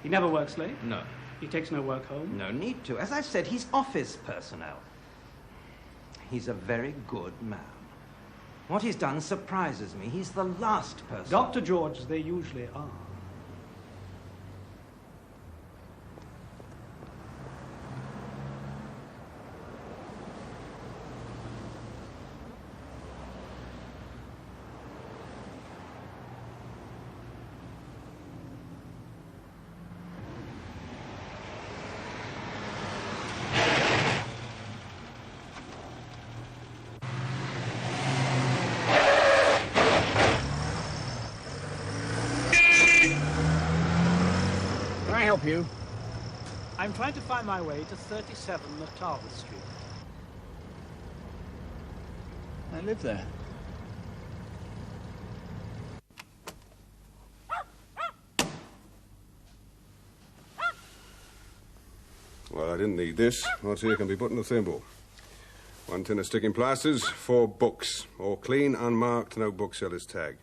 He never works late? No. He takes no work home? No need to. As I said, he's office personnel. He's a very good man. What he's done surprises me. He's the last person... Dr. George, they usually are. You? I'm trying to find my way to 37 Natava Street. I live there. Well, I didn't need this. What's here can be put in a thimble. 1 tin of sticking plasters, 4 books. All clean, unmarked, no bookseller's tag.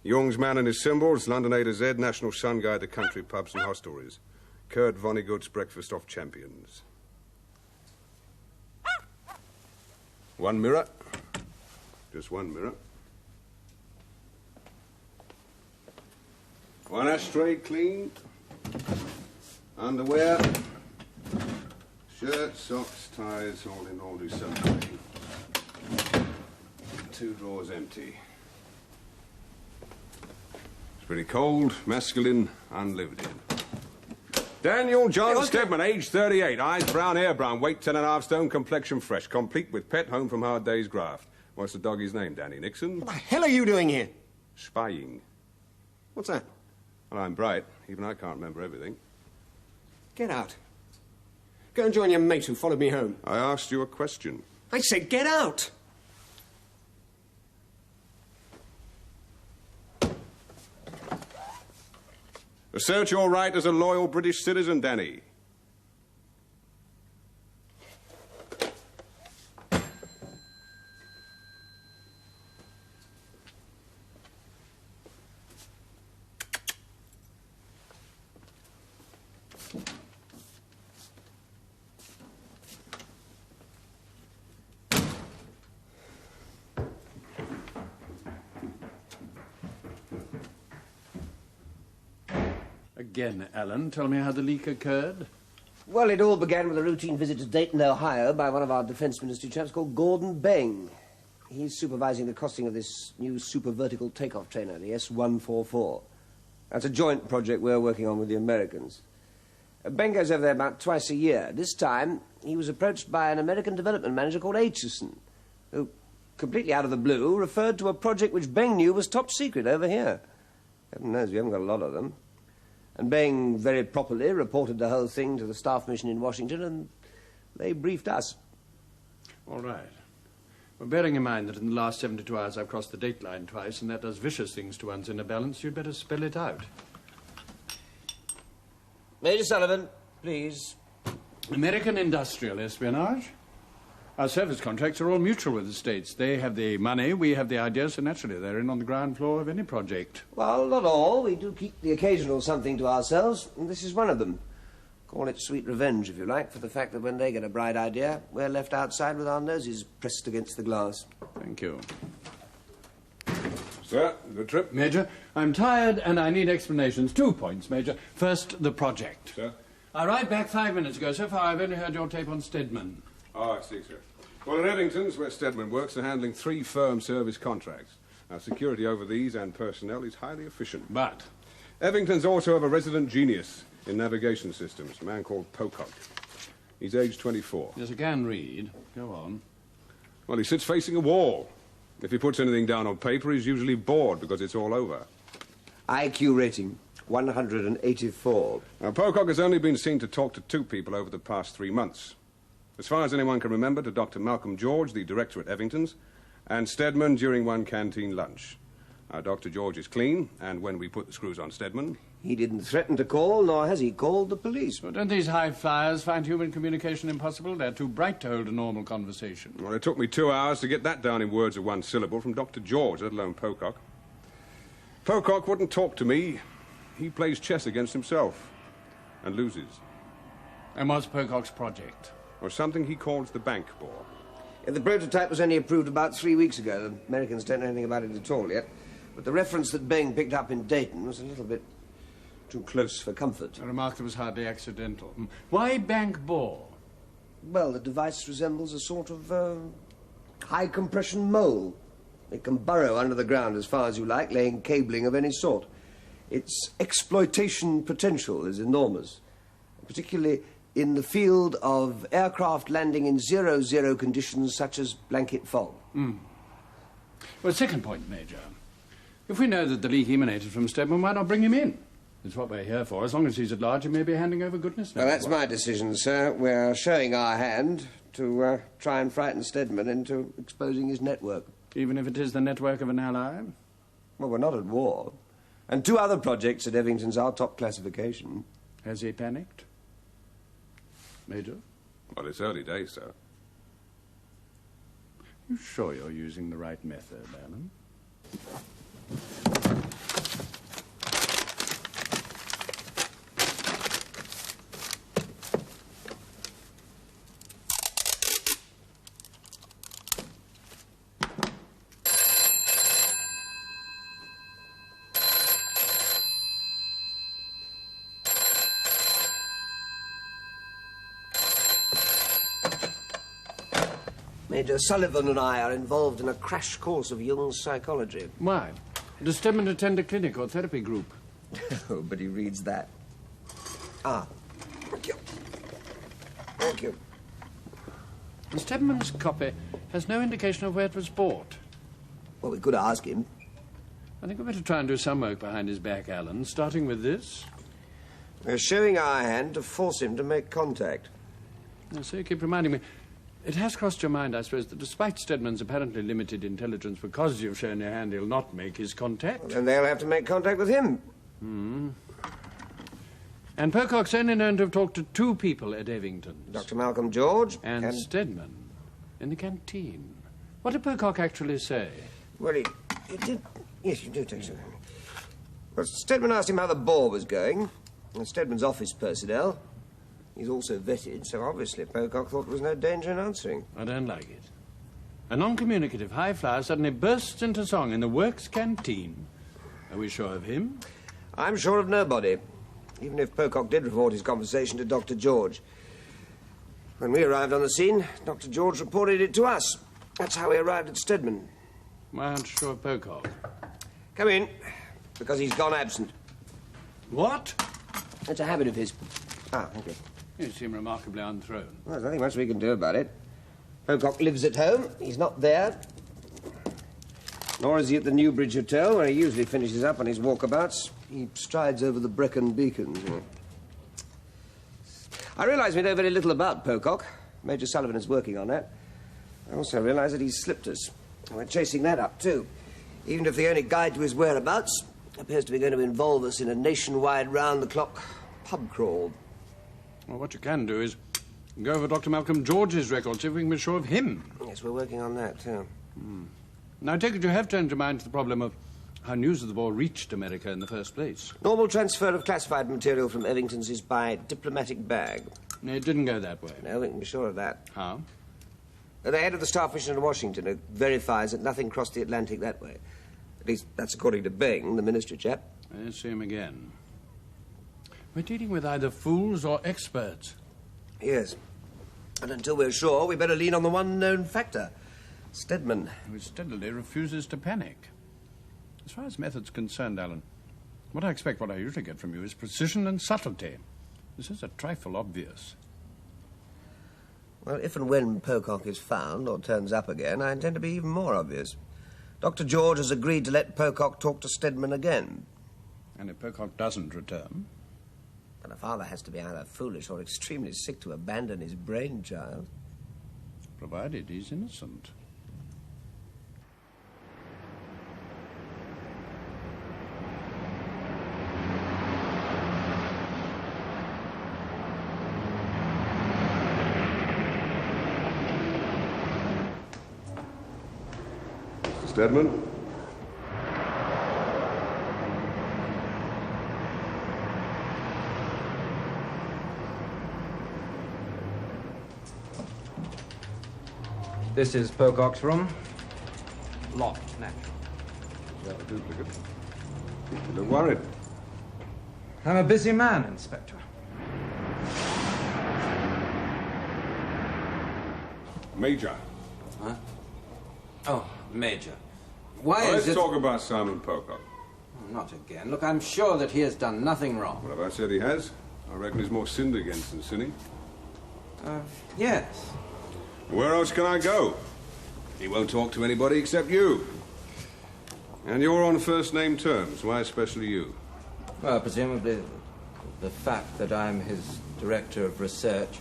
Jung's man and his symbols, London A to Z, National Sun Guide to country pubs and hostelries. Kurt Vonnegut's breakfast off champions. 1 mirror. Just 1 mirror. 1 ashtray clean. Underwear. Shirts, socks, ties, all in all do something. 2 drawers empty. It's pretty cold, masculine, unlived in. Daniel John Stedman, age 38, eyes brown, hair brown, weight 10.5 stone, complexion fresh, complete with pet, home from hard day's graft. What's the doggy's name, Danny? Nixon? What the hell are you doing here? Spying. What's that? Well, I'm bright. Even I can't remember everything. Get out. Go and join your mate who followed me home. I asked you a question. I said get out! Assert your right as a loyal British citizen, Danny. Again, Alan, tell me how the leak occurred. Well, it all began with a routine visit to Dayton, Ohio by one of our defense ministry chaps called Gordon Beng. He's supervising the costing of this new super vertical takeoff trainer, the S-144. That's a joint project we're working on with the Americans. Beng goes over there about twice a year. This time, he was approached by an American development manager called Aitchison, who, completely out of the blue, referred to a project which Beng knew was top secret over here. Heaven knows we haven't got a lot of them. And Beng very properly reported the whole thing to the staff mission in Washington, and they briefed us. All right. Well, bearing in mind that in the last 72 hours I've crossed the date line twice, and that does vicious things to one's inner balance, you'd better spell it out. Major Sullivan, please. American industrial espionage? Our service contracts are all mutual with the States. They have the money, we have the ideas, so naturally they're in on the ground floor of any project. Well, not all. We do keep the occasional something to ourselves, and this is one of them. Call it sweet revenge, if you like, for the fact that when they get a bright idea, we're left outside with our noses pressed against the glass. Thank you. Sir, good trip. Major, I'm tired and I need explanations. 2 points, Major. First, the project. Sir? I arrived back 5 minutes ago. So far, I've only heard your tape on Stedman. Oh, I see, sir. Well, at Evington's, where Stedman works, they're handling 3 firm service contracts. Now, security over these and personnel is highly efficient. But? Evington's also have a resident genius in navigation systems, a man called Pocock. He's aged 24. Yes, I can read. Go on. Well, he sits facing a wall. If he puts anything down on paper, he's usually bored because it's all over. IQ rating, 184. Now, Pocock has only been seen to talk to 2 people over the past 3 months. As far as anyone can remember, to Dr. Malcolm George, the director at Evington's, and Stedman during one canteen lunch. Now, Dr. George is clean, and when we put the screws on Stedman... He didn't threaten to call, nor has he called the police. But don't these high flyers find human communication impossible? They're too bright to hold a normal conversation. Well, it took me 2 hours to get that down in words of 1 syllable from Dr. George, let alone Pocock. Pocock wouldn't talk to me. He plays chess against himself. and loses. And what's Pocock's project? Or something he calls the bank bore. Yeah, the prototype was only approved about 3 weeks ago. The Americans don't know anything about it at all yet. But the reference that Bing picked up in Dayton was a little bit too close for comfort. A remark that was hardly accidental. Why bank bore? Well, the device resembles a sort of high-compression mole. It can burrow under the ground as far as you like, laying cabling of any sort. Its exploitation potential is enormous, particularly in the field of aircraft landing in 0-0 conditions such as blanket fog. Well, second point, Major. If we know that the leak emanated from Stedman, why not bring him in? It's what we're here for. As long as he's at large, he may be handing over goodness. Well, that's my decision, sir. We're showing our hand to try and frighten Stedman into exposing his network. Even if it is the network of an ally? Well, we're not at war. And 2 other projects at Evington's are top classification. Has he panicked? Major? Well, it's early days, sir. You sure you're using the right method, Alan? Major Sullivan and I are involved in a crash course of Jung's psychology. Why? Does Stedman attend a clinic or therapy group? Oh, but he reads that. Ah. Thank you. Thank you. And Stedman's copy has no indication of where it was bought. Well, we could ask him. I think we better try and do some work behind his back, Alan, starting with this. We're showing our hand to force him to make contact. Now, so you keep reminding me. It has crossed your mind, I suppose, that despite Stedman's apparently limited intelligence, because you've shown your hand, he'll not make his contact. Well, then they'll have to make contact with him. And Pocock's only known to have talked to 2 people at Evington's. Dr. Malcolm George And Stedman in the canteen. What did Pocock actually say? Well, he did... Yes, you do take something. Well, Stedman asked him how the bore was going. And Stedman's office personnel. He's also vetted, so obviously Pocock thought there was no danger in answering. I don't like it. A non-communicative high flyer suddenly bursts into song in the works canteen. Are we sure of him? I'm sure of nobody, even if Pocock did report his conversation to Dr. George. When we arrived on the scene, Dr. George reported it to us. That's how we arrived at Stedman. Why aren't you sure of Pocock? Come in, because he's gone absent. What? It's a habit of his. Ah, thank you. You seem remarkably unthrown. Well, there's nothing much we can do about it. Pocock lives at home. He's not there. Nor is he at the Newbridge Hotel, where he usually finishes up on his walkabouts. He strides over the Brecon beacons. I realise we know very little about Pocock. Major Sullivan is working on that. I also realise that he's slipped us. And we're chasing that up, too. Even if the only guide to his whereabouts appears to be going to involve us in a nationwide round-the-clock pub crawl. Well, what you can do is go over Dr. Malcolm George's record, see if we can be sure of him. Yes, we're working on that, too. Now, I take it you have turned your mind to the problem of how news of the war reached America in the first place. Normal transfer of classified material from Evington's is by diplomatic bag. No, it didn't go that way. No, we can be sure of that. How? The head of the staff mission in Washington verifies that nothing crossed the Atlantic that way. At least, that's according to Bing, the ministry chap. Let's see him again. We're dealing with either fools or experts. Yes. And until we're sure, we better lean on the one known factor. Stedman. Who steadily refuses to panic. As far as method's concerned, Alan, what I expect, what I usually get from you, is precision and subtlety. This is a trifle obvious. Well, if and when Pocock is found or turns up again, I intend to be even more obvious. Dr. George has agreed to let Pocock talk to Stedman again. And if Pocock doesn't return? Then a father has to be either foolish or extremely sick to abandon his brainchild. Provided he's innocent. Stedman? This is Pocock's room. Locked, naturally. Is that a duplicate? You look worried. I'm a busy man, Inspector. Major. Huh? Oh, Major. Why is Let's it... talk about Simon Pocock. Oh, not again. Look, I'm sure that he has done nothing wrong. What have I said he has? I reckon he's more sinned against than sinning. Yes. Where else can I go? He won't talk to anybody except you. And you're on first-name terms. Why especially you? Well, presumably the fact that I'm his director of research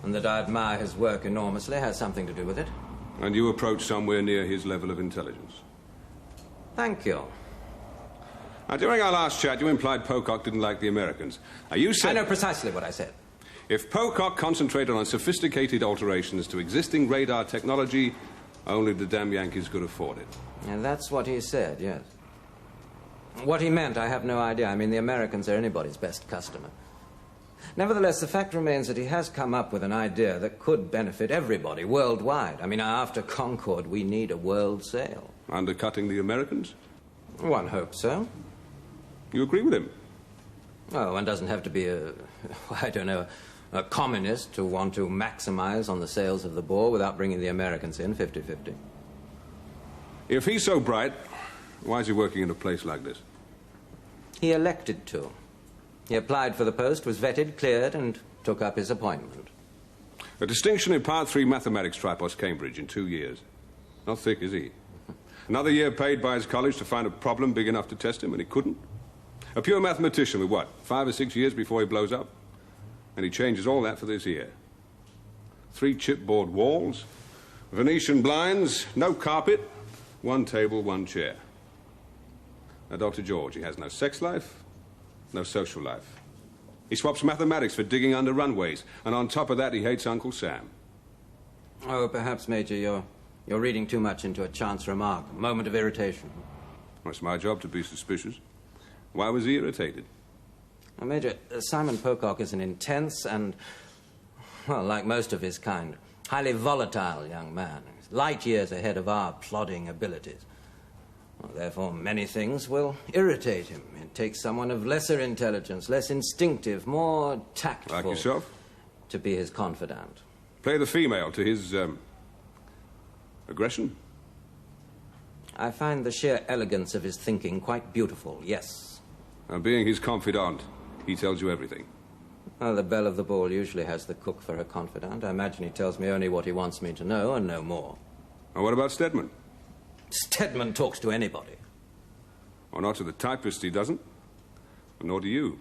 and that I admire his work enormously has something to do with it. And you approach somewhere near his level of intelligence. Thank you. Now, during our last chat, you implied Pocock didn't like the Americans. Now, you said... I know precisely what I said. If Pocock concentrated on sophisticated alterations to existing radar technology, only the damn Yankees could afford it. And that's what he said, yes. What he meant, I have no idea. I mean, the Americans are anybody's best customer. Nevertheless, the fact remains that he has come up with an idea that could benefit everybody worldwide. I mean, after Concord, we need a world sale. Undercutting the Americans? One hopes so. You agree with him? Well, one doesn't have to be I don't know, a communist to want to maximize on the sales of the Boer without bringing the Americans in 50-50. If he's so bright, why is he working in a place like this? He elected to. He applied for the post, was vetted, cleared, and took up his appointment. A distinction in Part 3 mathematics, Tripos, Cambridge, in 2 years. Not thick, is he? Another year paid by his college to find a problem big enough to test him, and he couldn't. A pure mathematician with what, 5 or 6 years before he blows up? And he changes all that for this year. 3 chipboard walls, Venetian blinds, no carpet, 1 table, 1 chair. Now, Dr. George, he has no sex life, no social life. He swaps mathematics for digging under runways, and on top of that, he hates Uncle Sam. Oh, perhaps, Major, you're reading too much into a chance remark, a moment of irritation. Well, it's my job to be suspicious. Why was he irritated? Well, Major, Simon Pocock is an intense and, well, like most of his kind, highly volatile young man. He's light years ahead of our plodding abilities. Well, therefore, many things will irritate him. It takes someone of lesser intelligence, less instinctive, more tactful... Like yourself? ...to be his confidant. Play the female to his, aggression? I find the sheer elegance of his thinking quite beautiful, yes. And being his confidant, he tells you everything. Well, the belle of the ball usually has the cook for her confidant. I imagine he tells me only what he wants me to know and no more. And what about Stedman? Stedman talks to anybody. Well, not to the typist, he doesn't. But nor do you.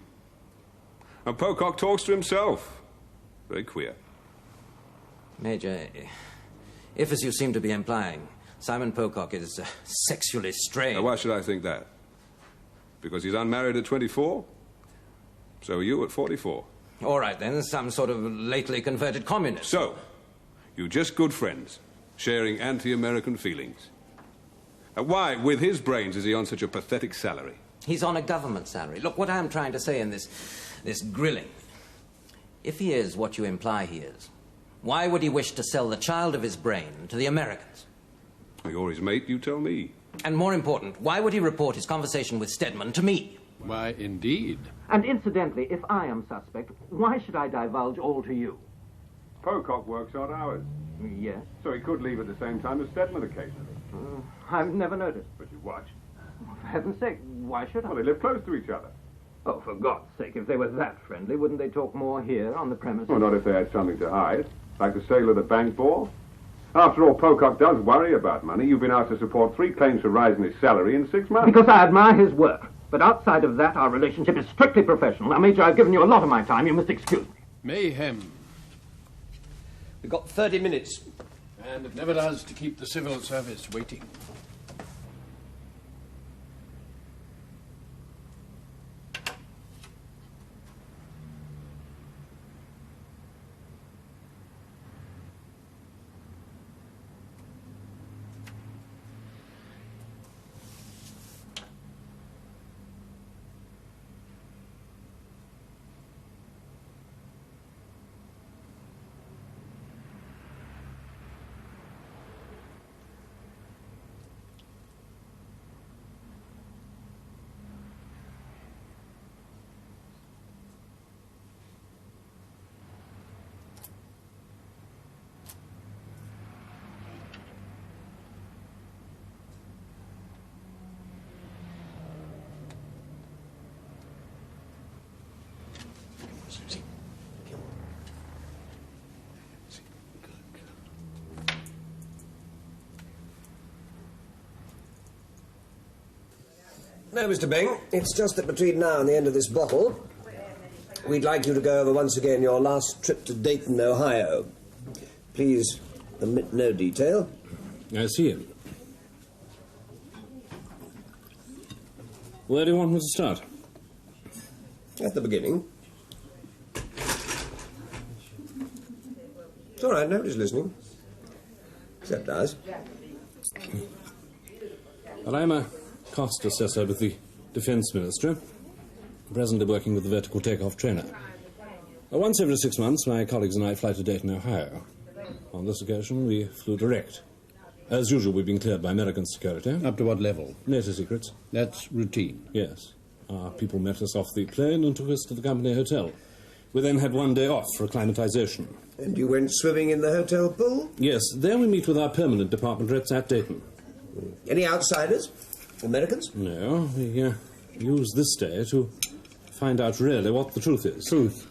And Pocock talks to himself. Very queer. Major, if, as you seem to be implying, Simon Pocock is sexually strained... Now, why should I think that? Because he's unmarried at 24? So are you at 44? All right, then, some sort of lately converted communist. So, you're just good friends, sharing anti-American feelings. And why, with his brains, is he on such a pathetic salary? He's on a government salary. Look, what I'm trying to say in this grilling, if he is what you imply he is, why would he wish to sell the child of his brain to the Americans? You're his mate, you tell me. And more important, why would he report his conversation with Stedman to me? Why, indeed. And incidentally, if I am suspect, why should I divulge all to you? Pocock works odd hours, Yes. so he could leave at the same time as Stedman occasionally. I've never noticed. But you watch. For heaven's sake, why should I? Well, they live close to each other. Oh, for God's sake, if they were that friendly, wouldn't they talk more here on the premises? Well, not if they had something to hide, like the sale of the bank ball. After all, Pocock does worry about money. You've been asked to support 3 claims for rising his salary in 6 months. Because I admire his work. But outside of that, our relationship is strictly professional. Now, Major, I've given you a lot of my time. You must excuse me. Mayhem. We've got 30 minutes. And it never does to keep the civil service waiting. No, Mr. Bing. It's just that between now and the end of this bottle, we'd like you to go over once again your last trip to Dayton, Ohio. Please omit no detail. I see him. Where do you want me to start? At the beginning. It's all right, nobody's listening. Except us. Well, I'm a cost assessor with the Defence Ministry, presently working with the vertical takeoff trainer. Once every 6 months, my colleagues and I fly to Dayton, Ohio. On this occasion, we flew direct. As usual, we've been cleared by American security. Up to what level? NATO secrets. That's routine. Yes. Our people met us off the plane and took us to the company hotel. We then had 1 day off for acclimatization. And you went swimming in the hotel pool? Yes, there we meet with our permanent department heads at Dayton. Any outsiders? Americans? No, we use this day to find out really what the truth is. Truth?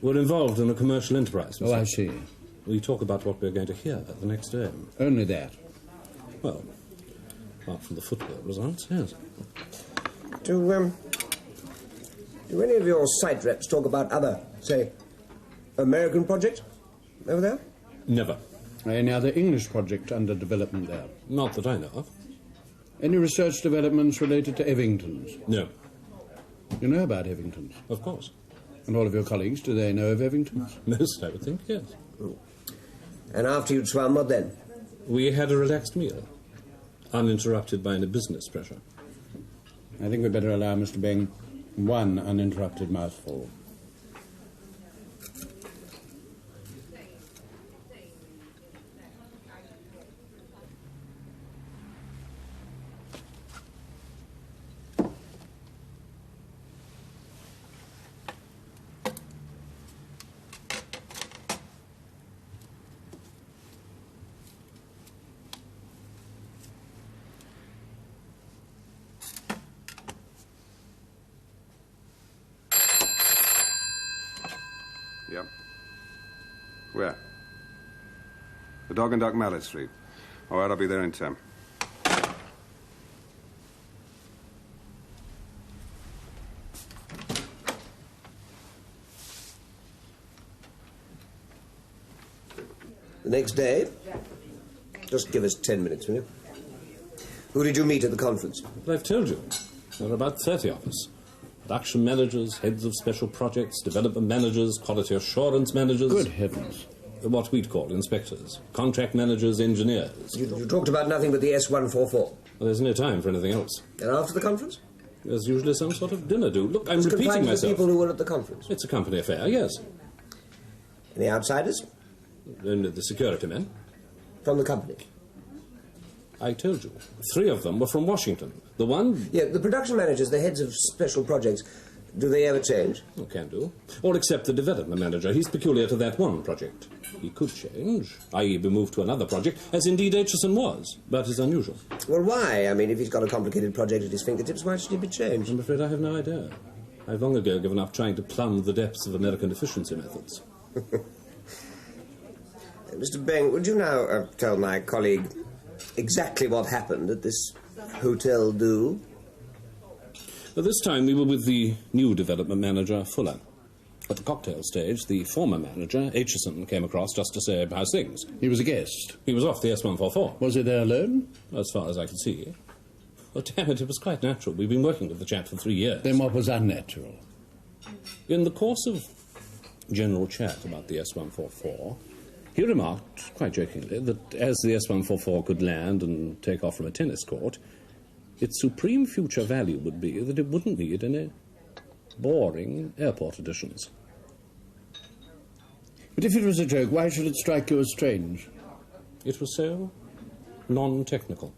We're involved in a commercial enterprise. Oh, I see. We talk about what we're going to hear the next day. Only that? Well, apart from the football results, yes. Do any of your site reps talk about other, say, American projects over there? Never. Any other English project under development there? Not that I know of. Any research developments related to Evingtons? No. You know about Evingtons? Of course. And all of your colleagues, do they know of Evingtons? Most, I would think, yes. And after you'd swum, what then? We had a relaxed meal, uninterrupted by any business pressure. I think we'd better allow Mr. Bing one uninterrupted mouthful. Yep. Where? The Dog and Duck Mallet Street. All right, I'll be there in 10. The next day? Just give us 10 minutes, will you? Who did you meet at the conference? Well, I've told you. There are about 30 of us. Production managers, heads of special projects, development managers, quality assurance managers. Good heavens. What we'd call inspectors. Contract managers, engineers. You talked about nothing but the S-144. Well, there's no time for anything else. And after the conference? There's usually some sort of dinner do. Look, I'm It's repeating confined to myself. the people who were at the conference. It's a company affair, yes. Any outsiders? Only the security men. From the company? I told you. 3 of them were from Washington. The one... Yeah, the production managers, the heads of special projects, do they ever change? Oh, can do. All except the development manager. He's peculiar to that one project. He could change, i.e. be moved to another project, as indeed Aitchison was, but is unusual. Well, why? I mean, if he's got a complicated project at his fingertips, why should he be changed? I'm afraid I have no idea. I've long ago given up trying to plumb the depths of American efficiency methods. Mr. Bing, would you now tell my colleague exactly what happened at this Hotel do? But this time we were with the new development manager, Fuller. At the cocktail stage, the former manager, Aitchison, came across just to say how's things. He was a guest? He was off the S144. Was he there alone? As far as I could see. Well, damn it was quite natural. We've been working with the chap for 3 years. Then what was unnatural? In the course of general chat about the S144, he remarked, quite jokingly, that as the S144 could land and take off from a tennis court, its supreme future value would be that it wouldn't need any boring airport additions. But if it was a joke, why should it strike you as strange? It was so non-technical.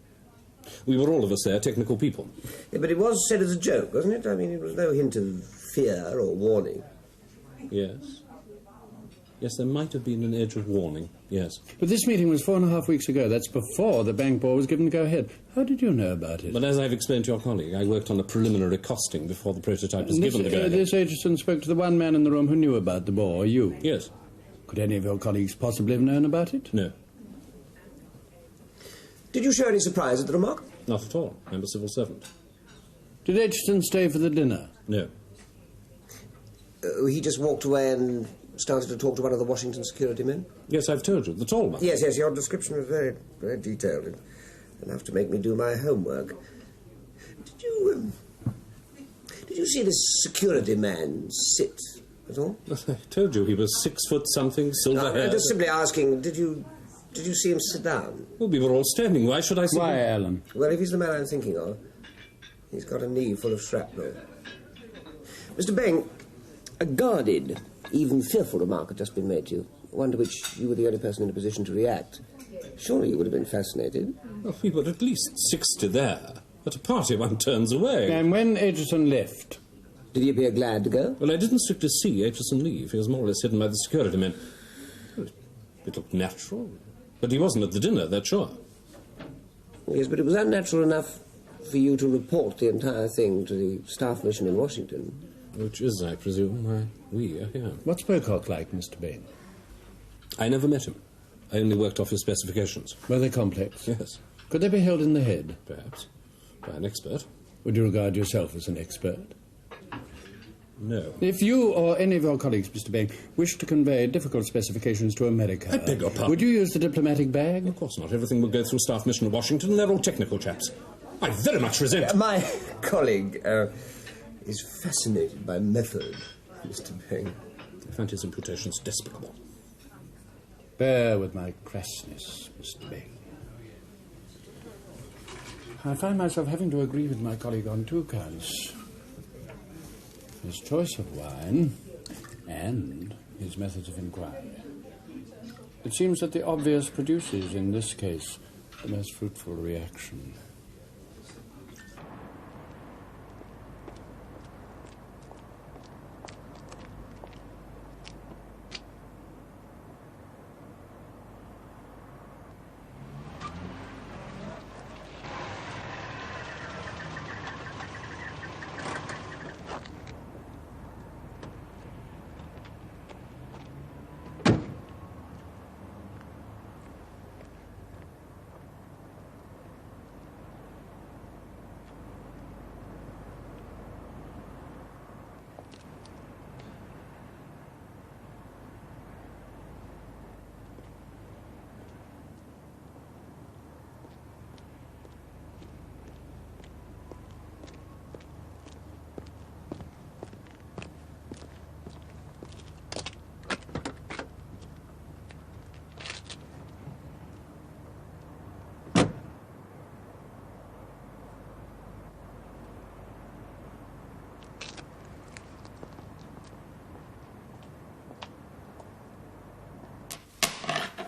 We were all of us there technical people. Yeah, but it was said as a joke, wasn't it? I mean, it was no hint of fear or warning. Yes. Yes, there might have been an edge of warning, yes. But this meeting was 4.5 weeks ago. That's before the bank ball was given the go-ahead. How did you know about it? But as I've explained to your colleague, I worked on a preliminary costing before the prototype was given the go-ahead. This Aitchison spoke to the one man in the room who knew about the ball, you? Yes. Could any of your colleagues possibly have known about it? No. Did you show any surprise at the remark? Not at all. I'm a civil servant. Did Aitchison stay for the dinner? No. He just walked away and started to talk to one of the Washington security men? Yes, I've told you. The tall one. Yes, your description was very, very detailed. Enough to make me do my homework. Did you see this security man sit at all? I told you he was 6 foot something, silver hair. I'm just simply asking, did you see him sit down? Well, we were all standing. Why should I sit Why, down? Alan? Well, if he's the man I'm thinking of, he's got a knee full of shrapnel. Mr. Beng, a guarded, even fearful remark had just been made to you, one to which you were the only person in a position to react. Surely you would have been fascinated. Well, we were at least 60 there. At a party, one turns away. And when Aitchison left? Did he appear glad to go? Well, I didn't strictly see Aitchison leave. He was more or less hidden by the security men. It looked natural. But he wasn't at the dinner, that's sure. Yes, but it was unnatural enough for you to report the entire thing to the staff mission in Washington. Which is, I presume, why we are here. What's Pocock like, Mr. Bain? I never met him. I only worked off his specifications. Were they complex? Yes. Could they be held in the head? Perhaps. By an expert. Would you regard yourself as an expert? No. If you or any of your colleagues, Mr. Bain, wish to convey difficult specifications to America... I beg your pardon. Would you use the diplomatic bag? Of course not. Everything will go through staff mission in Washington, and they're all technical chaps. I very much resent... My colleague is fascinated by method, Mr. Bain. I find his imputations despicable. Bear with my crassness, Mr. Bain. I find myself having to agree with my colleague on 2 counts. His choice of wine and his methods of inquiry. It seems that the obvious produces, in this case, the most fruitful reaction.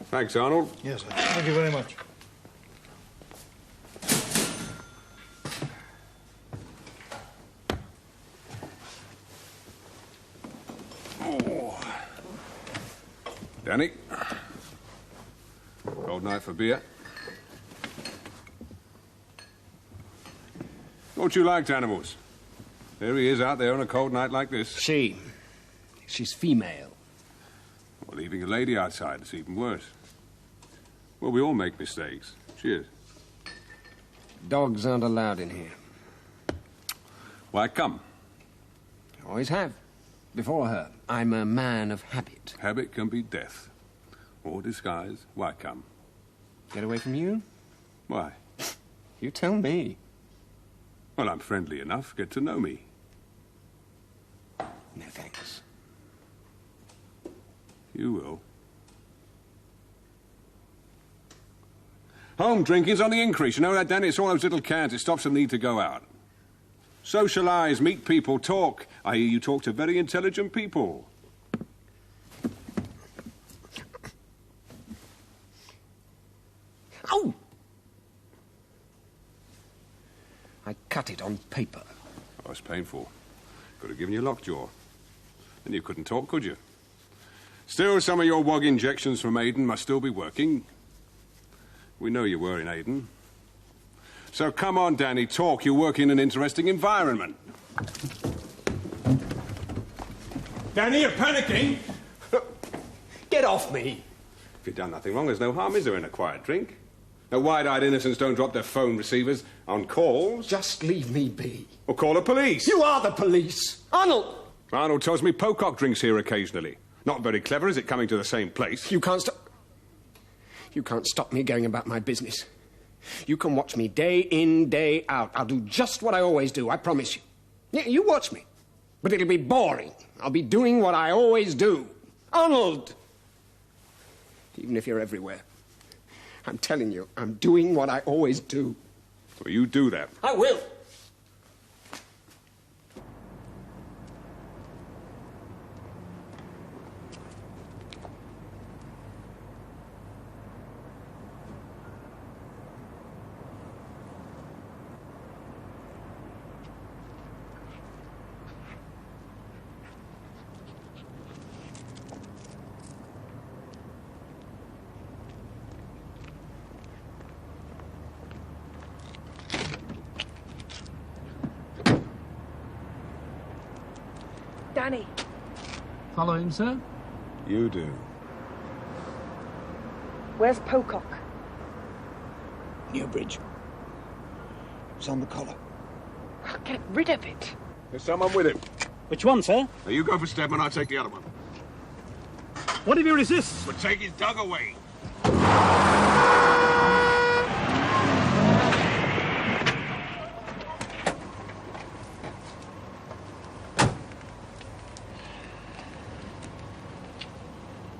Thanks, Arnold. Yes, sir. Thank you very much. Oh. Danny. Cold night for beer. Don't you like animals? There he is out there on a cold night like this. She's female. Well, leaving a lady outside is even worse. Well, we all make mistakes. Cheers. Dogs aren't allowed in here. Why come? Always have. Before her. I'm a man of habit. Habit can be death. Or disguise. Why come? Get away from you? Why? You tell me. Well, I'm friendly enough. Get to know me. No thanks. You will. Home drinking's on the increase. You know that, Danny? It's all those little cans. It stops the need to go out. Socialise, meet people, talk. I hear you talk to very intelligent people. Ow! I cut it on paper. Oh, it's painful. Could have given you lockjaw. Then you couldn't talk, could you? Still, some of your WOG injections from Aden must still be working. We know you were in Aden. So come on, Danny, talk. You work in an interesting environment. Danny, you're panicking. Get off me! If you've done nothing wrong, there's no harm, is there, in a quiet drink? The wide-eyed innocents don't drop their phone receivers on calls. Just leave me be. Or call the police. You are the police. Arnold! Arnold tells me Pocock drinks here occasionally. Not very clever, is it, coming to the same place? You can't stop me going about my business. You can watch me day in, day out. I'll do just what I always do, I promise you. Yeah, you watch me. But it'll be boring. I'll be doing what I always do. Arnold! Even if you're everywhere. I'm telling you, I'm doing what I always do. Well, you do that. I will. Danny. Follow him, sir? You do. Where's Pocock? Newbridge. It's on the collar. I'll get rid of it. There's someone with him. Which one, sir? Now, you go for Stedman, I'll take the other one. What if he resists? But take his dog away.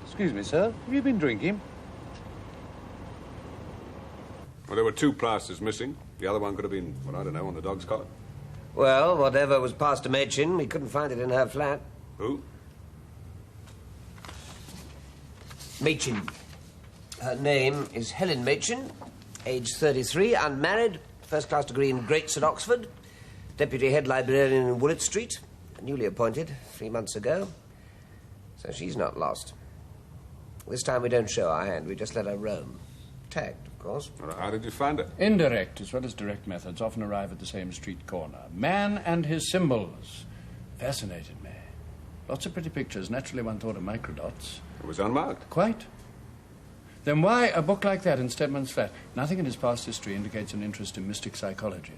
Excuse me, sir. Have you been drinking? Well, there were 2 plasters missing. The other one could have been, well, I don't know, on the dog's collar. Well, whatever was passed to Machin, we couldn't find it in her flat. Who? Machin. Her name is Helen Machin, age 33, unmarried, first-class degree in Greats at Oxford, deputy head librarian in Woolwich Street, newly appointed 3 months ago. So she's not lost. This time we don't show our hand, we just let her roam. Tagged, of course. Well, how did you find her? Indirect as well as direct methods often arrive at the same street corner. Man and his symbols. Fascinated me. Lots of pretty pictures. Naturally, one thought of microdots. It was unmarked. Quite. Then why a book like that in Stedman's flat? Nothing in his past history indicates an interest in mystic psychology.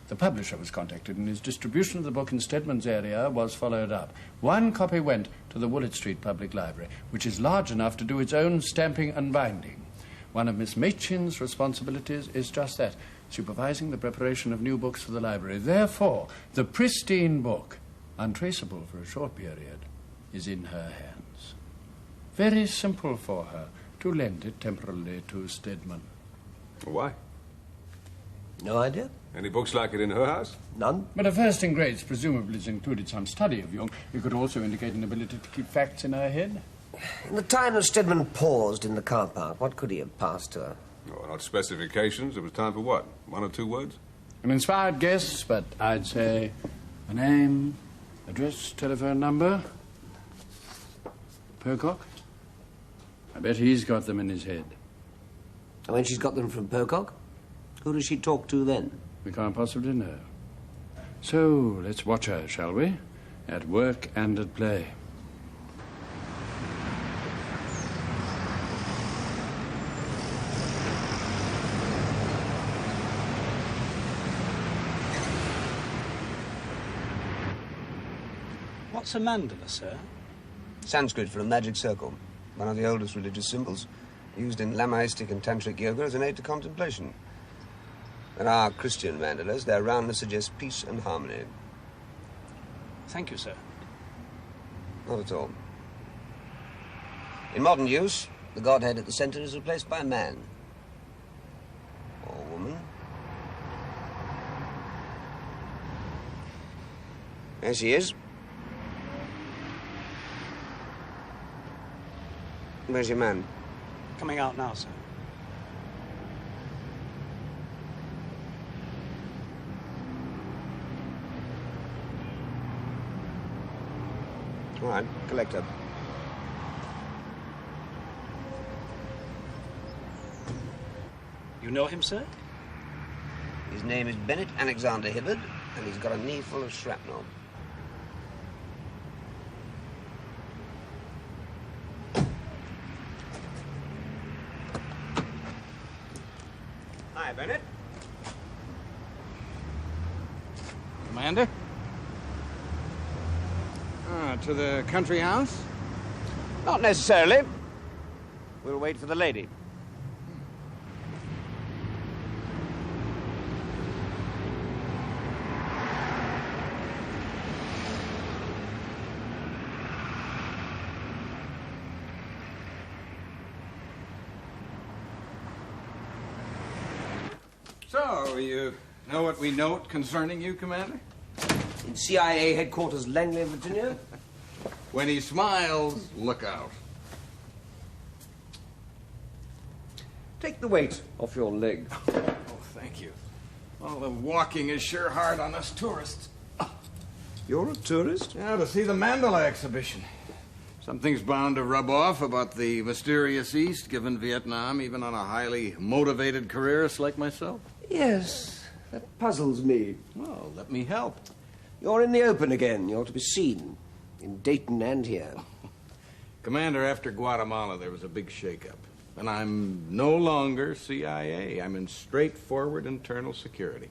The publisher was contacted, and his distribution of the book in Stedman's area was followed up. 1 copy went to the Woolwich Street Public Library, which is large enough to do its own stamping and binding. One of Miss Machin's responsibilities is just that, supervising the preparation of new books for the library. Therefore, the pristine book, untraceable for a short period, is in her hands. Very simple for her to lend it temporarily to Stedman. Why? No idea. Any books like it in her house? None. But a first in grades presumably has included some study of Jung. It could also indicate an ability to keep facts in her head. In the time that Stedman paused in the car park, what could he have passed to her? Oh, not specifications. It was time for what? 1 or 2 words? An inspired guess, but I'd say a name, address, telephone number. Pocock? I bet he's got them in his head. And when she's got them from Pocock, who does she talk to then? We can't possibly know. So, let's watch her, shall we? At work and at play. What's a mandala, sir? Sanskrit for a magic circle. One of the oldest religious symbols, used in Lamaistic and Tantric yoga as an aid to contemplation. There are Christian mandalas. Their roundness suggests peace and harmony. Thank you, sir. Not at all. In modern use, the godhead at the center is replaced by a man. Or woman. There she is. Where's your man? Coming out now, sir. All right, collect her. You know him, sir? His name is Bennett Alexander Hibbard, and he's got a knee full of shrapnel. Hi, Bennett. Commander? To the country house? Not necessarily. We'll wait for the lady. So, you know what we note concerning you, Commander? In CIA headquarters, Langley, Virginia. When he smiles, look out. Take the weight off your leg. Oh, thank you. All the walking is sure hard on us tourists. You're a tourist? Yeah, to see the Mandela exhibition. Something's bound to rub off about the mysterious East, given Vietnam, even on a highly motivated careerist like myself. Yes, that puzzles me. Well, let me help. You're in the open again. You're to be seen. In Dayton and here. Commander, after Guatemala, there was a big shakeup. And I'm no longer CIA. I'm in straightforward internal security.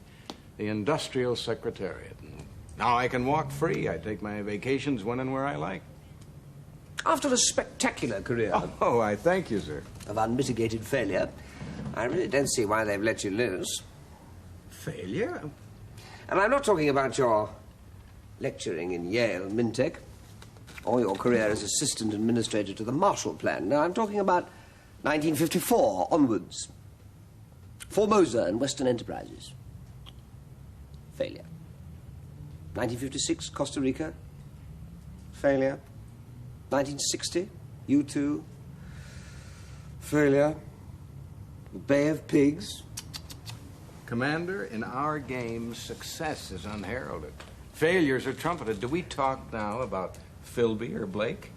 The Industrial Secretariat. And now I can walk free. I take my vacations when and where I like. After a spectacular career... Oh, I thank you, sir. ...of unmitigated failure, I really don't see why they've let you loose. Failure? And I'm not talking about your lecturing in Yale Mintech or your career as assistant administrator to the Marshall Plan. No, I'm talking about 1954 onwards. Formosa and Western Enterprises. Failure. 1956, Costa Rica. Failure. 1960, U2. Failure. The Bay of Pigs. Commander, in our game, success is unheralded. Failures are trumpeted. Do we talk now about Philby or Blake?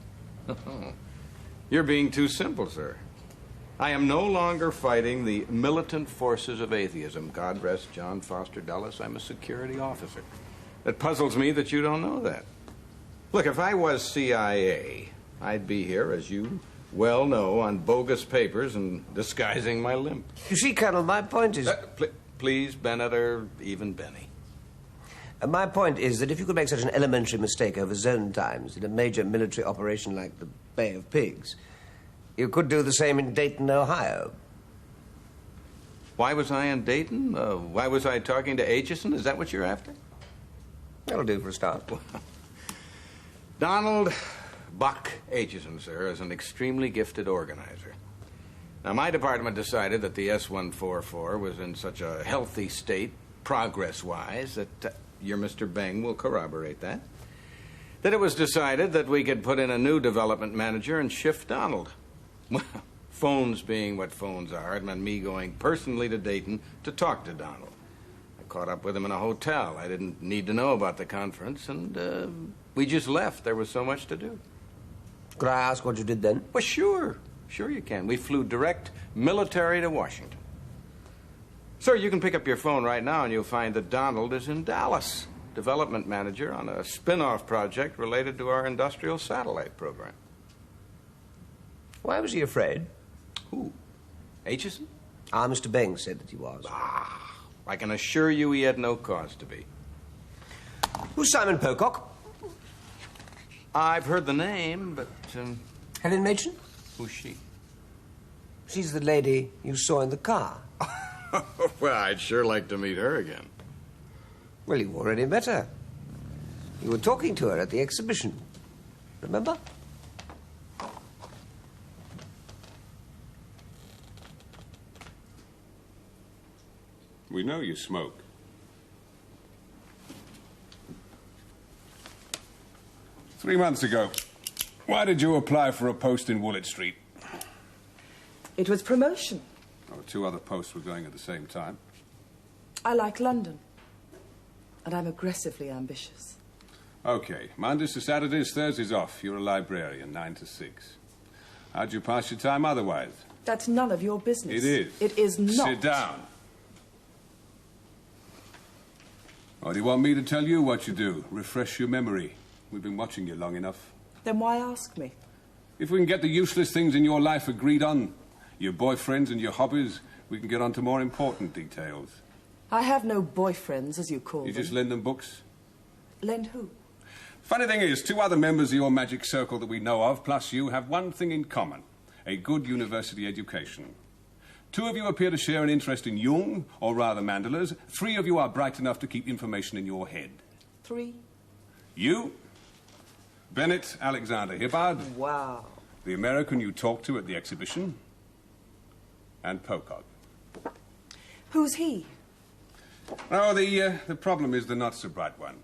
You're being too simple, sir. I am no longer fighting the militant forces of atheism. God rest John Foster Dulles. I'm a security officer. It puzzles me that you don't know that. Look, if I was CIA, I'd be here, as you well know, on bogus papers and disguising my limp. You see, Colonel, my point is... Please, Bennett, or even Benny. My point is that if you could make such an elementary mistake over zone times in a major military operation like the Bay of Pigs, you could do the same in Dayton, Ohio. Why was I in Dayton? Why was I talking to Aitchison? Is that what you're after? That'll do for a start. Donald Buck Aitchison, sir, is an extremely gifted organizer. Now, my department decided that the S-144 was in such a healthy state, progress-wise, that your Mr. Beng will corroborate that it was decided that we could put in a new development manager and shift Donald. Well, phones being what phones are, it meant me going personally to Dayton to talk to Donald. I caught up with him in a hotel. I didn't need to know about the conference, and we just left. There was so much to do. Could I ask what you did then? Well, sure. Sure you can. We flew direct military to Washington. Sir, you can pick up your phone right now and you'll find that Donald is in Dallas, development manager on a spin-off project related to our industrial satellite program. Why was he afraid? Who? Aitchison? Mr. Beng said that he was. I can assure you he had no cause to be. Who's Simon Pocock? I've heard the name, but... Helen Machen? Who's she? She's the lady you saw in the car. Well, I'd sure like to meet her again. Well, you've already met her. You were talking to her at the exhibition. Remember? We know you smoke. Three months ago, why did you apply for a post in Woolwich Street? It was promotion. Oh, two other posts were going at the same time. I like London. And I'm aggressively ambitious. Okay, Mondays to Saturdays, Thursdays off. You're a librarian, 9 to 6. How'd you pass your time otherwise? That's none of your business. It is. It is not. Sit down. Or do you want me to tell you what you do? Refresh your memory. We've been watching you long enough. Then why ask me? If we can get the useless things in your life agreed on, your boyfriends and your hobbies, we can get on to more important details. I have no boyfriends, as you call them. You just lend them books? Lend who? Funny thing is, 2 other members of your magic circle that we know of, plus you, have one thing in common. A good university education. 2 of you appear to share an interest in Jung, or rather mandalas. 3 of you are bright enough to keep information in your head. 3? You, Bennett Alexander Hibbard. Wow. The American you talked to at the exhibition. And Pocock. Who's he? Oh, the problem is the not-so-bright one.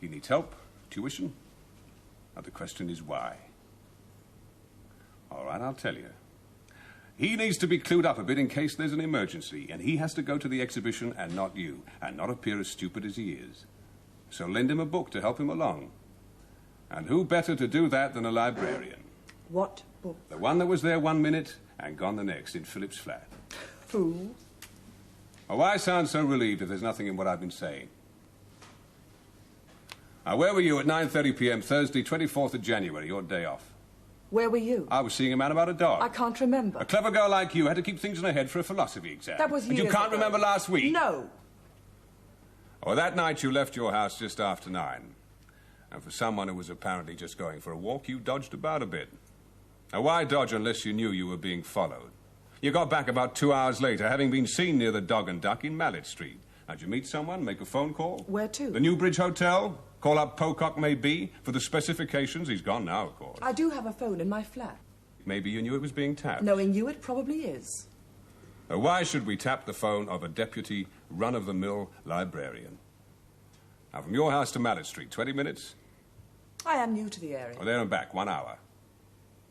He needs help, tuition. Now, the question is why. All right, I'll tell you. He needs to be clued up a bit in case there's an emergency, and he has to go to the exhibition and not you, and not appear as stupid as he is. So lend him a book to help him along. And who better to do that than a librarian? What book? The one that was there 1 minute and gone the next in Philip's flat. Who? Oh, why sound so relieved if there's nothing in what I've been saying? Now, where were you at 9:30 p.m. Thursday, 24th of January, your day off? Where were you? I was seeing a man about a dog. I can't remember. A clever girl like you had to keep things in her head for a philosophy exam. That was years And you can't ago. remember last week? No. Well, that night you left your house just after 9. And for someone who was apparently just going for a walk, you dodged about a bit. Now, why dodge unless you knew you were being followed? You got back about 2 hours later, having been seen near the Dog and Duck in Mallet Street. Did you meet someone, make a phone call? Where to? The Newbridge Hotel? Call up Pocock, maybe, for the specifications. He's gone now, of course. I do have a phone in my flat. Maybe you knew it was being tapped. Knowing you, it probably is. Now, why should we tap the phone of a deputy, run-of-the-mill librarian? Now, from your house to Mallet Street, 20 minutes? I am new to the area. Well, there and back, 1 hour.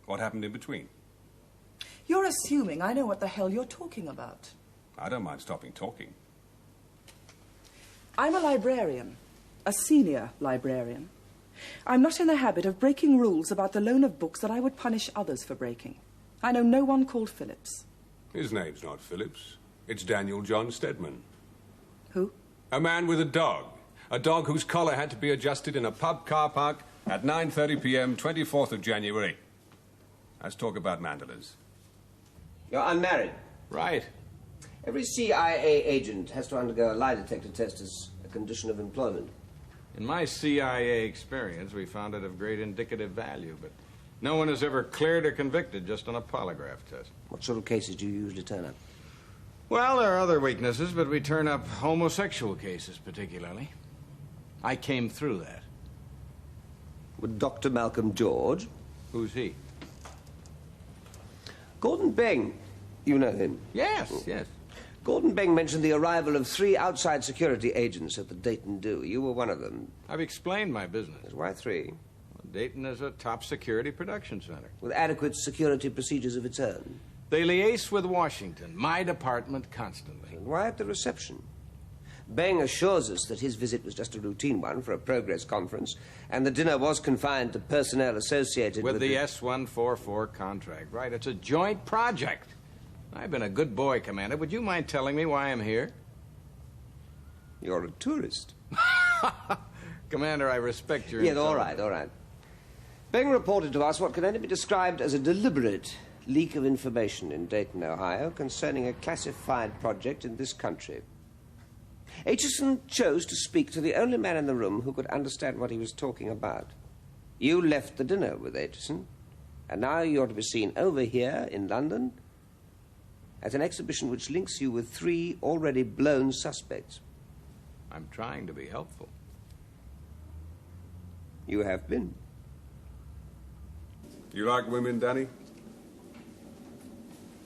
What happened in between? You're assuming I know what the hell you're talking about. I don't mind stopping talking. I'm a librarian. A senior librarian. I'm not in the habit of breaking rules about the loan of books that I would punish others for breaking. I know no one called Phillips. His name's not Phillips. It's Daniel John Stedman. Who? A man with a dog. A dog whose collar had to be adjusted in a pub car park at 9:30 p.m., 24th of January. Let's talk about mandalas. You're unmarried. Right. Every CIA agent has to undergo a lie detector test as a condition of employment. In my CIA experience, we found it of great indicative value, but no one is ever cleared or convicted just on a polygraph test. What sort of cases do you usually turn up? Well, there are other weaknesses, but we turn up homosexual cases particularly. I came through that. With Dr. Malcolm George? Who's he? Gordon Beng. You know him? Yes, yes. Gordon Beng mentioned the arrival of 3 outside security agents at the Dayton Do. You were one of them. I've explained my business. Why 3? Well, Dayton is a top security production center. With adequate security procedures of its own. They liaise with Washington, my department, constantly. And why at the reception? Beng assures us that his visit was just a routine one for a progress conference, and the dinner was confined to personnel associated with the S-144 contract. Right, it's a joint project. I've been a good boy, Commander. Would you mind telling me why I'm here? You're a tourist. Commander, I respect your... Yes, all right, all right. Beng reported to us what can only be described as a deliberate leak of information in Dayton, Ohio, concerning a classified project in this country. Aitchison chose to speak to the only man in the room who could understand what he was talking about. You left the dinner with Aitchison, and now you're to be seen over here in London at an exhibition which links you with 3 already blown suspects. I'm trying to be helpful. You have been. You like women, Danny?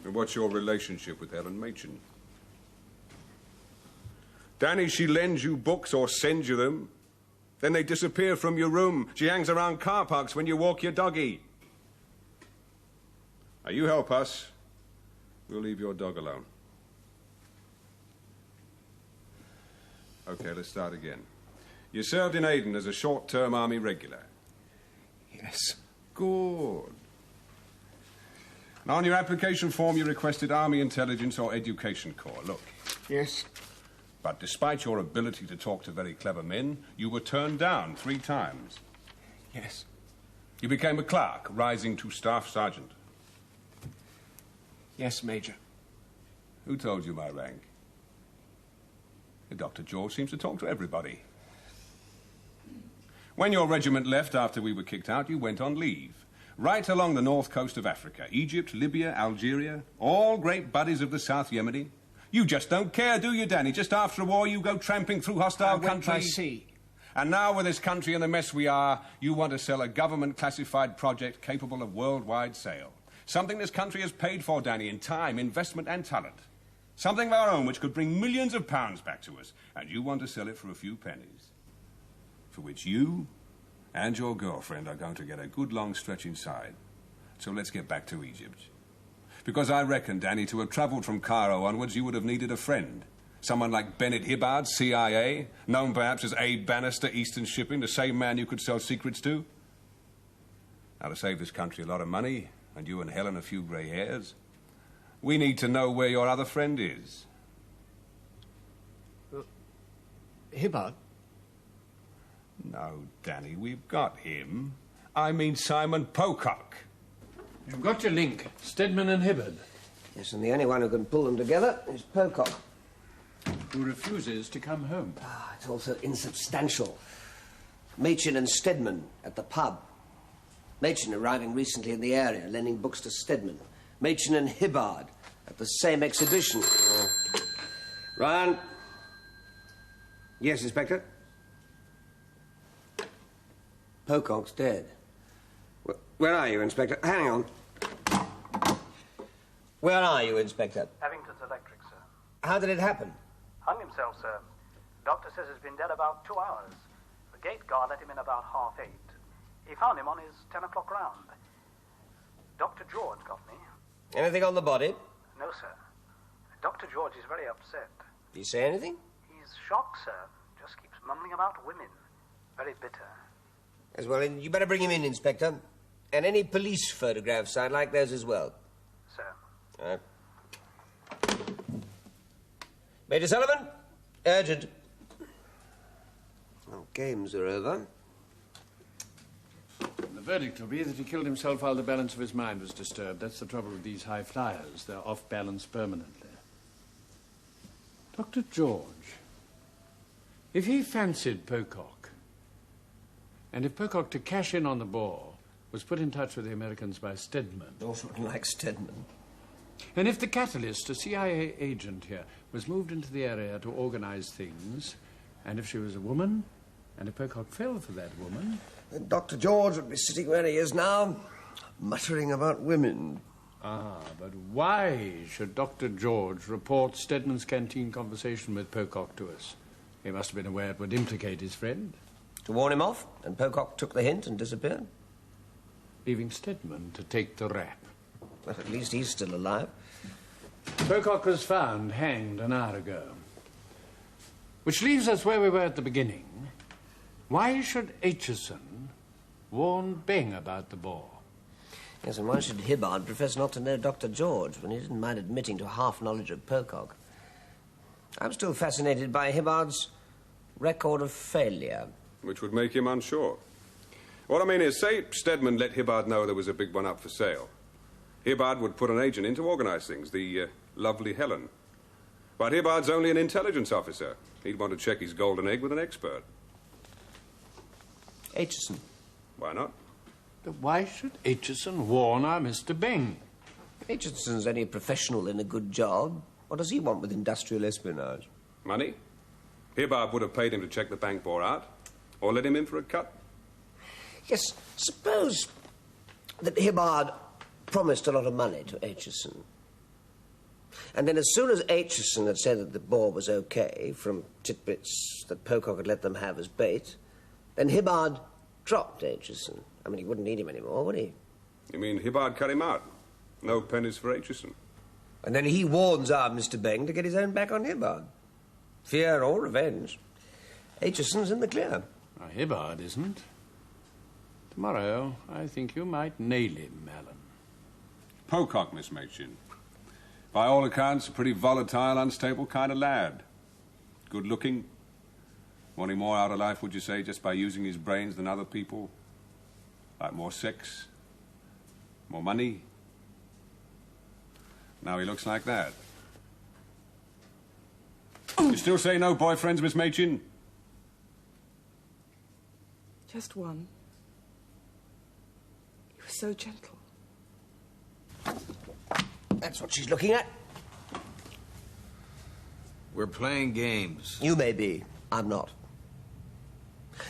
And what's your relationship with Helen Machin? Danny, she lends you books or sends you them. Then they disappear from your room. She hangs around car parks when you walk your doggy. Now, you help us. We'll leave your dog alone. Okay, let's start again. You served in Aden as a short-term Army regular. Yes. Good. Now, on your application form, you requested Army Intelligence or Education Corps. Look. Yes. But despite your ability to talk to very clever men, you were turned down 3 times. Yes. You became a clerk, rising to staff sergeant. Yes, Major. Who told you my rank? Dr. George seems to talk to everybody. When your regiment left after we were kicked out, you went on leave. Right along the north coast of Africa. Egypt, Libya, Algeria. All great buddies of the South Yemeni. You just don't care, do you, Danny? Just after a war, you go tramping through hostile countries. I see. And now, with this country in the mess we are, you want to sell a government-classified project capable of worldwide sale. Something this country has paid for, Danny, in time, investment, and talent. Something of our own which could bring millions of pounds back to us. And you want to sell it for a few pennies. For which you and your girlfriend are going to get a good long stretch inside. So let's get back to Egypt. Because I reckon, Danny, to have travelled from Cairo onwards, you would have needed a friend. Someone like Bennett Hibbard, CIA, known perhaps as Abe Bannister, Eastern Shipping, the same man you could sell secrets to. Now, to save this country a lot of money, and you and Helen a few grey hairs, we need to know where your other friend is. Hibbard? No, Danny, we've got him. I mean Simon Pocock. You've got your link, Stedman and Hibbard. Yes, and the only one who can pull them together is Pocock. Who refuses to come home. Ah, it's also insubstantial. Machin and Stedman at the pub. Machin arriving recently in the area, lending books to Stedman. Machin and Hibbard at the same exhibition. Ryan. Yes, Inspector? Pocock's dead. Where are you, Inspector? Hang on. Where are you, Inspector? Abington's Electric, sir. How did it happen? Hung himself, sir. Doctor says he's been dead about 2 hours. The gate guard let him in about 8:30. He found him on his 10 o'clock round. Dr. George got me. Anything on the body? No, sir. Dr. George is very upset. Did he say anything? He's shocked, sir. Just keeps mumbling about women. Very bitter. As well, you better bring him in, Inspector. And any police photographs, I'd like those as well. Sir. Major Sullivan, urgent. Well, games are over. The verdict will be that he killed himself while the balance of his mind was disturbed. That's the trouble with these high flyers. They're off balance permanently. Dr. George, if he fancied Pocock, and if Pocock, to cash in on the Boer, was put in touch with the Americans by Stedman. Also like Stedman. And if the Catalyst, a CIA agent here, was moved into the area to organize things, and if she was a woman, and if Pocock fell for that woman... Then Dr. George would be sitting where he is now, muttering about women. Ah, but why should Dr. George report Stedman's canteen conversation with Pocock to us? He must have been aware it would implicate his friend. To warn him off, and Pocock took the hint and disappeared. Leaving Stedman to take the rap. Well, at least he's still alive. Pocock was found hanged an hour ago. Which leaves us where we were at the beginning. Why should Aitchison warn Bing about the Boer? Yes, and why should Hibbard profess not to know Dr. George when he didn't mind admitting to half knowledge of Pocock? I'm still fascinated by Hibbard's record of failure. Which would make him unsure. What I mean is, say Stedman let Hibbard know there was a big one up for sale. Hibbard would put an agent in to organize things, the lovely Helen. But Hibbard's only an intelligence officer. He'd want to check his golden egg with an expert. Aitchison. Why not? But why should Aitchison warn our Mr. Bing? Aitchison's only a professional in a good job. What does he want with industrial espionage? Money? Hibbard would have paid him to check the bank Boer out, or let him in for a cut. Yes, suppose that Hibbard promised a lot of money to Aitchison. And then as soon as Aitchison had said that the Boer was okay, from titbits that Pocock had let them have as bait, then Hibbard dropped Aitchison. I mean, he wouldn't need him anymore, would he? You mean Hibbard cut him out? No pennies for Aitchison. And then he warns our Mr. Bing to get his own back on Hibbard. Fear or revenge. Aitchison's in the clear. Now, Hibbard isn't. Tomorrow, I think you might nail him, Alan. Pocock, Miss Machin. By all accounts, a pretty volatile, unstable kind of lad. Good-looking. Wanting more out of life, would you say, just by using his brains than other people? Like more sex? More money? Now he looks like that. You still say no boyfriends, Miss Machin? Just one. You were so gentle. That's what she's looking at. We're playing games. You may be. I'm not.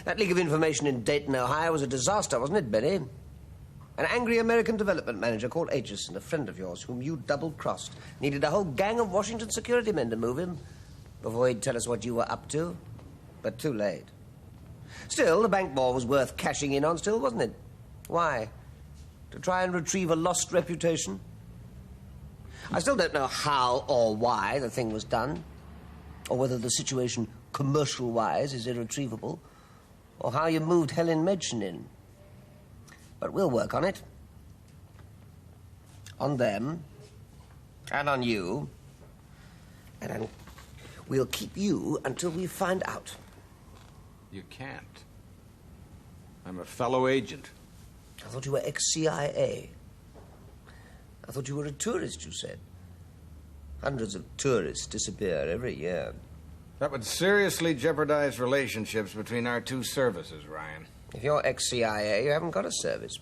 That leak of information in Dayton, Ohio was a disaster, wasn't it, Benny? An angry American development manager called Aitchison, a friend of yours, whom you double-crossed, needed a whole gang of Washington security men to move him before he'd tell us what you were up to. But too late. Still, the bank ball was worth cashing in on still, wasn't it? Why? To try and retrieve a lost reputation? I still don't know how or why the thing was done, or whether the situation, commercial-wise, is irretrievable, or how you moved Helen Medchin in. But we'll work on it. On them. And on you. And we'll keep you until we find out. You can't. I'm a fellow agent. I thought you were ex-CIA. I thought you were a tourist, you said. Hundreds of tourists disappear every year. That would seriously jeopardize relationships between our two services, Ryan. If you're ex-CIA, you haven't got a service.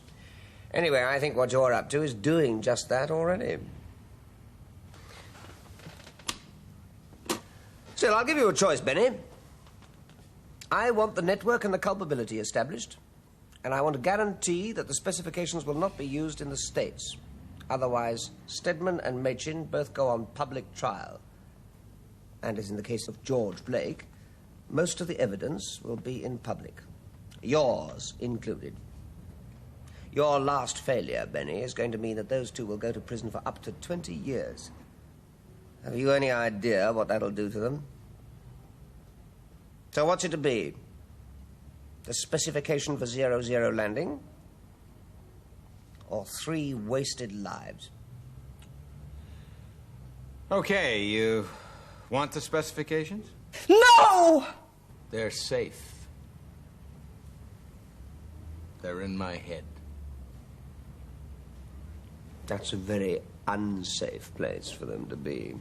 Anyway, I think what you're up to is doing just that already. Still, I'll give you a choice, Benny. I want the network and the culpability established, and I want to guarantee that the specifications will not be used in the States. Otherwise, Stedman and Machin both go on public trial. And as in the case of George Blake, most of the evidence will be in public. Yours included. Your last failure, Benny, is going to mean that those two will go to prison for up to 20 years. Have you any idea what that'll do to them? So what's it to be? The specification for 00 landing? Or 3 wasted lives? Okay, you want the specifications? No! They're safe. They're in my head. That's a very unsafe place for them to be.